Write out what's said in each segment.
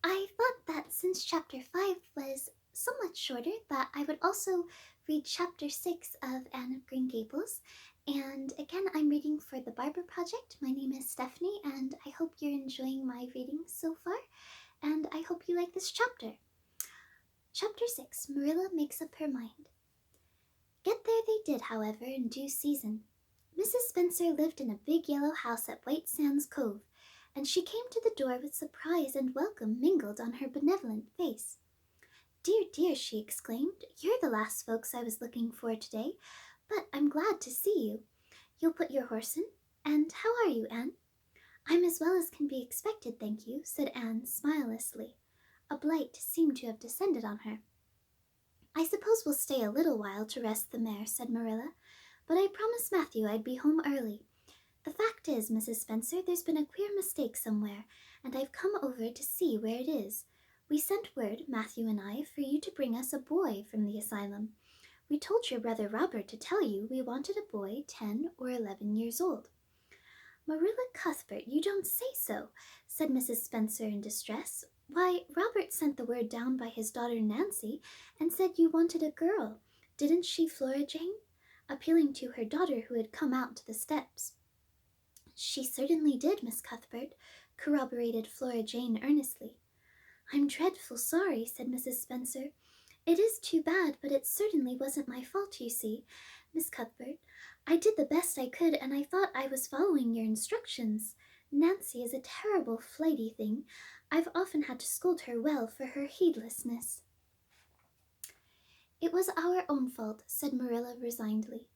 I thought that since chapter 5 was somewhat shorter, that I would also read chapter 6 of Anne of Green Gables. And again, I'm reading for the Barber Project. My name is Stephanie, and I hope you're enjoying my reading so far. And I hope you like this chapter. Chapter 6, Marilla Makes Up Her Mind. Get there they did, however, in due season. Mrs. Spencer lived in a big yellow house at White Sands Cove, and she came to the door with surprise and welcome mingled on her benevolent face. Dear, dear, she exclaimed, you're the last folks I was looking for today, but I'm glad to see you. You'll put your horse in? And how are you, Anne? I'm as well as can be expected, thank you, said Anne smilelessly. A blight seemed to have descended on her. I suppose we'll stay a little while to rest the mare, said Marilla, but I promised Matthew I'd be home early. The fact is, Mrs. Spencer, there's been a queer mistake somewhere, and I've come over to see where it is. We sent word, Matthew and I, for you to bring us a boy from the asylum. We told your brother Robert to tell you we wanted a boy 10 or 11 years old. Marilla Cuthbert, you don't say so, said Mrs. Spencer in distress. Why, Robert sent the word down by his daughter Nancy and said you wanted a girl. Didn't she, Flora Jane? Appealing to her daughter who had come out to the steps. She certainly did, Miss Cuthbert, corroborated Flora Jane earnestly. I'm dreadful sorry, said Mrs. Spencer. It is too bad, but it certainly wasn't my fault, you see, Miss Cuthbert. I did the best I could, and I thought I was following your instructions. Nancy is a terrible flighty thing. I've often had to scold her well for her heedlessness. It was our own fault, said Marilla resignedly.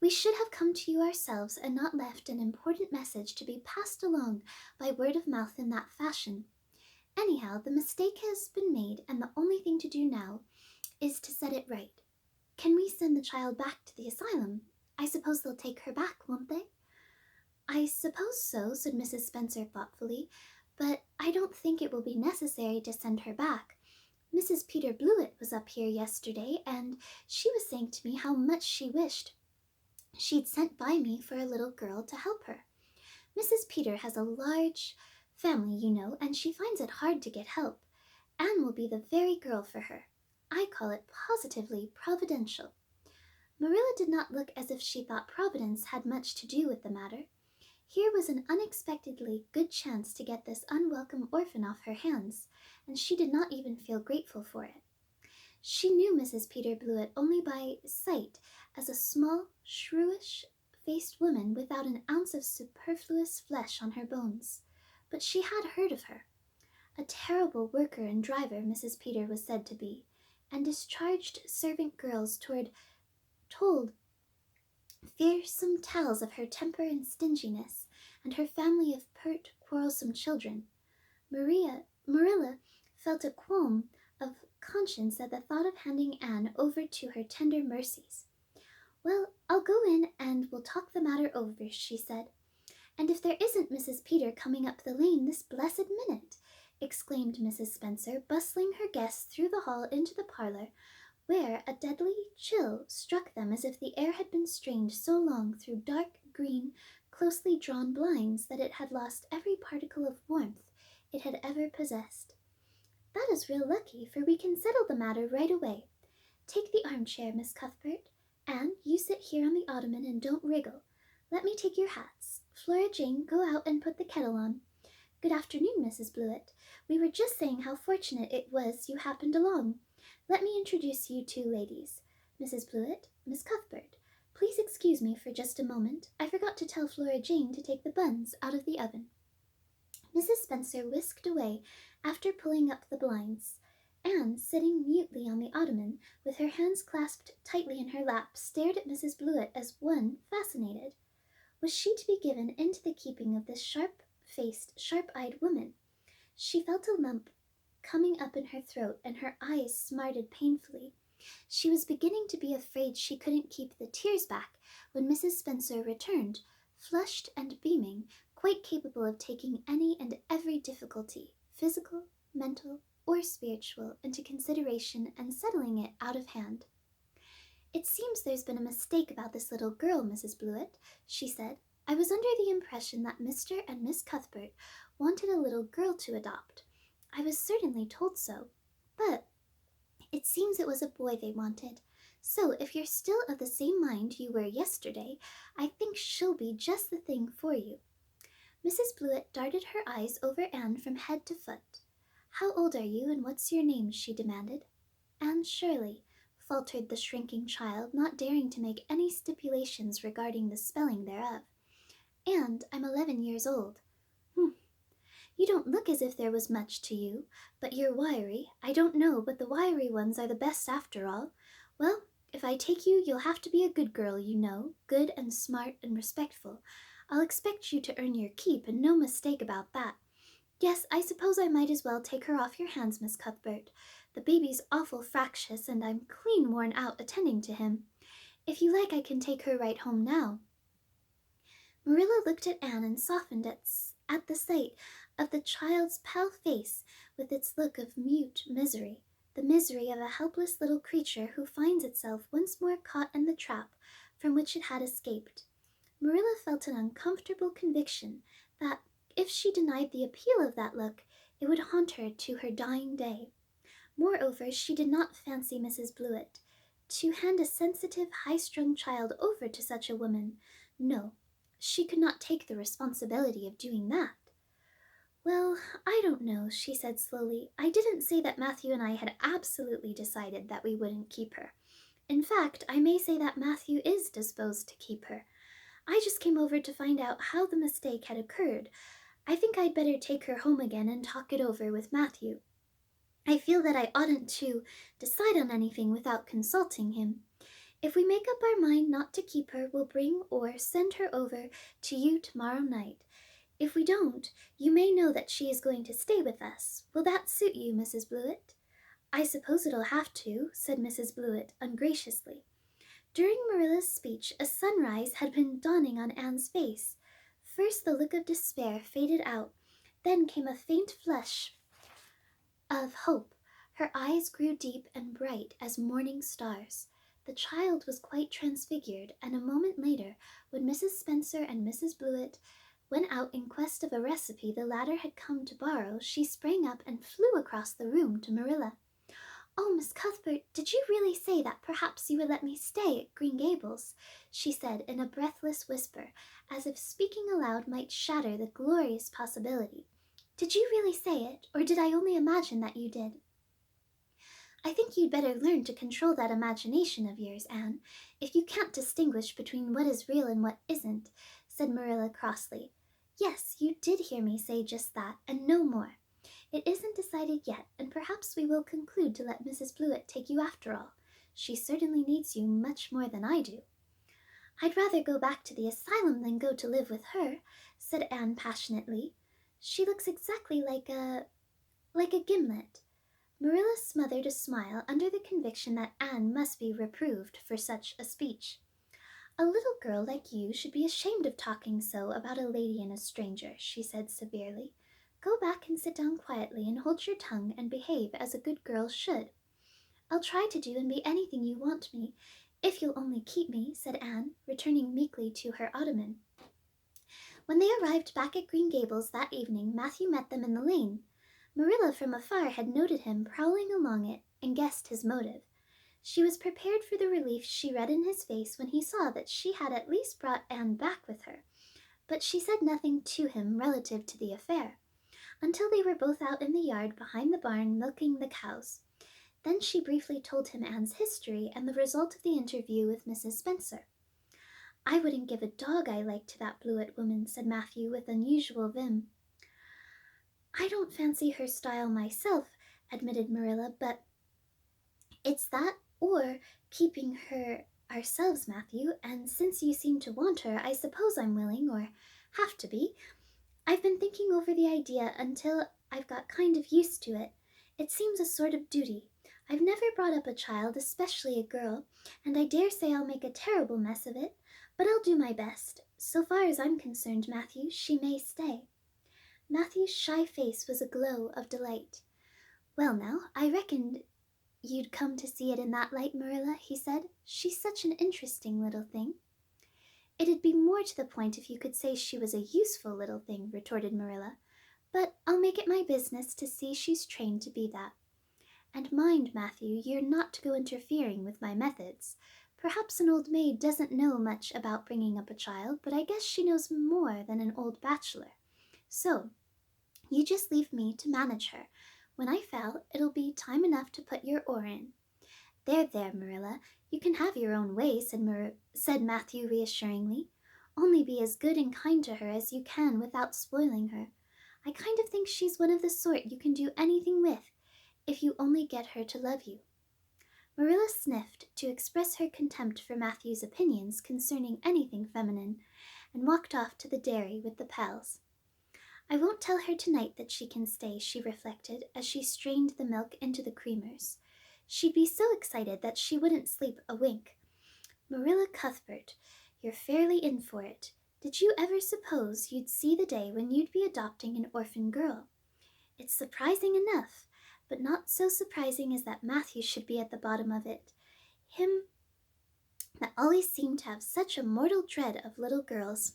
We should have come to you ourselves and not left an important message to be passed along by word of mouth in that fashion. Anyhow, the mistake has been made, and the only thing to do now is to set it right. Can we send the child back to the asylum? I suppose they'll take her back, won't they? I suppose so, said Mrs. Spencer thoughtfully, but I don't think it will be necessary to send her back. Mrs. Peter Blewett was up here yesterday, and she was saying to me how much she wished she'd sent by me for a little girl to help her. Mrs. Peter has a large family, you know, and she finds it hard to get help. Anne will be the very girl for her. I call it positively providential. Marilla did not look as if she thought Providence had much to do with the matter. Here was an unexpectedly good chance to get this unwelcome orphan off her hands, and she did not even feel grateful for it. She knew Mrs. Peter Blewett only by sight as a small, shrewish-faced woman without an ounce of superfluous flesh on her bones. But she had heard of her. A terrible worker and driver Mrs. Peter was said to be, and discharged servant girls told fearsome tales of her temper and stinginess, and her family of pert, quarrelsome children. Marilla felt a qualm of conscience at the thought of handing Anne over to her tender mercies. Well, I'll go in and we'll talk the matter over, she said. And if there isn't Mrs. Peter coming up the lane this blessed minute, exclaimed Mrs. Spencer, bustling her guests through the hall into the parlor, where a deadly chill struck them as if the air had been strained so long through dark green, closely drawn blinds that it had lost every particle of warmth it had ever possessed. That is real lucky, for we can settle the matter right away. Take the armchair, Miss Cuthbert. Anne, you sit here on the ottoman and don't wriggle. Let me take your hats. Flora Jane, go out and put the kettle on. Good afternoon, Mrs. Blewett. We were just saying how fortunate it was you happened along. Let me introduce you two ladies. Mrs. Blewett, Miss Cuthbert. Please excuse me for just a moment. I forgot to tell Flora Jane to take the buns out of the oven. Mrs. Spencer whisked away after pulling up the blinds. Anne, sitting mutely on the ottoman, with her hands clasped tightly in her lap, stared at Mrs. Blewett as one fascinated. Was she to be given into the keeping of this sharp-faced, sharp-eyed woman? She felt a lump coming up in her throat, and her eyes smarted painfully. She was beginning to be afraid she couldn't keep the tears back when Mrs. Spencer returned, flushed and beaming, quite capable of taking any and every difficulty, physical, mental, or spiritual, into consideration and settling it out of hand. It seems there's been a mistake about this little girl, Mrs. Blewett, she said. I was under the impression that Mr. and Miss Cuthbert wanted a little girl to adopt. I was certainly told so. But it seems it was a boy they wanted. So if you're still of the same mind you were yesterday, I think she'll be just the thing for you. Mrs. Blewett darted her eyes over Anne from head to foot. How old are you, and what's your name? She demanded. Anne Shirley, faltered the shrinking child, not daring to make any stipulations regarding the spelling thereof. And I'm 11 years old. You don't look as if there was much to you, but you're wiry. I don't know, but the wiry ones are the best after all. Well, if I take you, you'll have to be a good girl, you know, good and smart and respectful. I'll expect you to earn your keep, and no mistake about that. Yes, I suppose I might as well take her off your hands, Miss Cuthbert. The baby's awful fractious, and I'm clean worn out attending to him. If you like, I can take her right home now. Marilla looked at Anne and softened at the sight of the child's pale face with its look of mute misery, the misery of a helpless little creature who finds itself once more caught in the trap from which it had escaped. Marilla felt an uncomfortable conviction that, if she denied the appeal of that look, it would haunt her to her dying day. Moreover, she did not fancy Mrs. Blewett. To hand a sensitive, high-strung child over to such a woman, no, she could not take the responsibility of doing that. Well, I don't know, she said slowly. I didn't say that Matthew and I had absolutely decided that we wouldn't keep her. In fact, I may say that Matthew is disposed to keep her. I just came over to find out how the mistake had occurred. I think I'd better take her home again and talk it over with Matthew. I feel that I oughtn't to decide on anything without consulting him. If we make up our mind not to keep her, we'll bring or send her over to you tomorrow night. If we don't, you may know that she is going to stay with us. Will that suit you, Mrs. Blewett? I suppose it'll have to, said Mrs. Blewett ungraciously. During Marilla's speech, a sunrise had been dawning on Anne's face. First the look of despair faded out, then came a faint flush of hope. Her eyes grew deep and bright as morning stars. The child was quite transfigured, and a moment later, when Mrs. Spencer and Mrs. Blewett went out in quest of a recipe the latter had come to borrow, she sprang up and flew across the room to Marilla. Oh, Miss Cuthbert, did you really say that perhaps you would let me stay at Green Gables? She said in a breathless whisper, as if speaking aloud might shatter the glorious possibility. Did you really say it, or did I only imagine that you did? I think you'd better learn to control that imagination of yours, Anne, if you can't distinguish between what is real and what isn't, said Marilla crossly. Yes, you did hear me say just that, and no more. It isn't decided yet, and perhaps we will conclude to let Mrs. Blewett take you after all. She certainly needs you much more than I do. I'd rather go back to the asylum than go to live with her, said Anne passionately. She looks exactly like a gimlet. Marilla smothered a smile under the conviction that Anne must be reproved for such a speech. A little girl like you should be ashamed of talking so about a lady and a stranger, she said severely. Go back and sit down quietly and hold your tongue and behave as a good girl should. I'll try to do and be anything you want me, if you'll only keep me, said Anne, returning meekly to her ottoman. When they arrived back at Green Gables that evening, Matthew met them in the lane. Marilla from afar had noted him prowling along it and guessed his motive. She was prepared for the relief she read in his face when he saw that she had at least brought Anne back with her, but she said nothing to him relative to the affair, until they were both out in the yard behind the barn milking the cows. Then she briefly told him Anne's history and the result of the interview with Mrs. Spencer. I wouldn't give a dog I liked to that Blewett woman, said Matthew with unusual vim. I don't fancy her style myself, admitted Marilla, but it's that or keeping her ourselves, Matthew, and since you seem to want her, I suppose I'm willing, or have to be. I've been thinking over the idea until I've got kind of used to it. It seems a sort of duty. I've never brought up a child, especially a girl, and I dare say I'll make a terrible mess of it, but I'll do my best. So far as I'm concerned, Matthew, she may stay. Matthew's shy face was aglow of delight. Well now, I reckoned you'd come to see it in that light, Marilla, he said. She's such an interesting little thing. It'd be more to the point if you could say she was a useful little thing, retorted Marilla. but I'll make it my business to see she's trained to be that. And mind, Matthew, you're not to go interfering with my methods. Perhaps an old maid doesn't know much about bringing up a child, but I guess she knows more than an old bachelor. So, you just leave me to manage her. When I fail, it'll be time enough to put your oar in. There, there, Marilla, you can have your own way, said Matthew reassuringly. Only be as good and kind to her as you can without spoiling her. I kind of think she's one of the sort you can do anything with, if you only get her to love you. Marilla sniffed to express her contempt for Matthew's opinions concerning anything feminine, and walked off to the dairy with the pals. I won't tell her tonight that she can stay, she reflected as she strained the milk into the creamers. She'd be so excited that she wouldn't sleep a wink. Marilla Cuthbert, you're fairly in for it. Did you ever suppose you'd see the day when you'd be adopting an orphan girl? It's surprising enough, but not so surprising as that Matthew should be at the bottom of it. Him that always seemed to have such a mortal dread of little girls.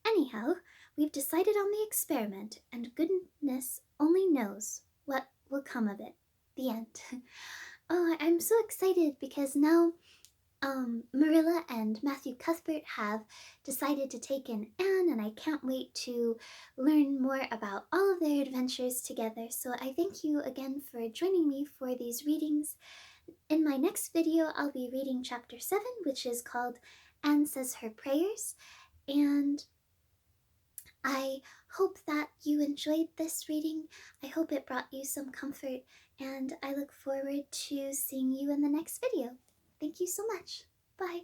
Anyhow, we've decided on the experiment, and goodness only knows what will come of it. The end. Oh, I'm so excited because now Marilla and Matthew Cuthbert have decided to take in Anne, and I can't wait to learn more about all of their adventures together. So I thank you again for joining me for these readings. In my next video, I'll be reading chapter 7, which is called Anne Says Her Prayers, and I hope that you enjoyed this reading. I hope it brought you some comfort, and I look forward to seeing you in the next video. Thank you so much. Bye.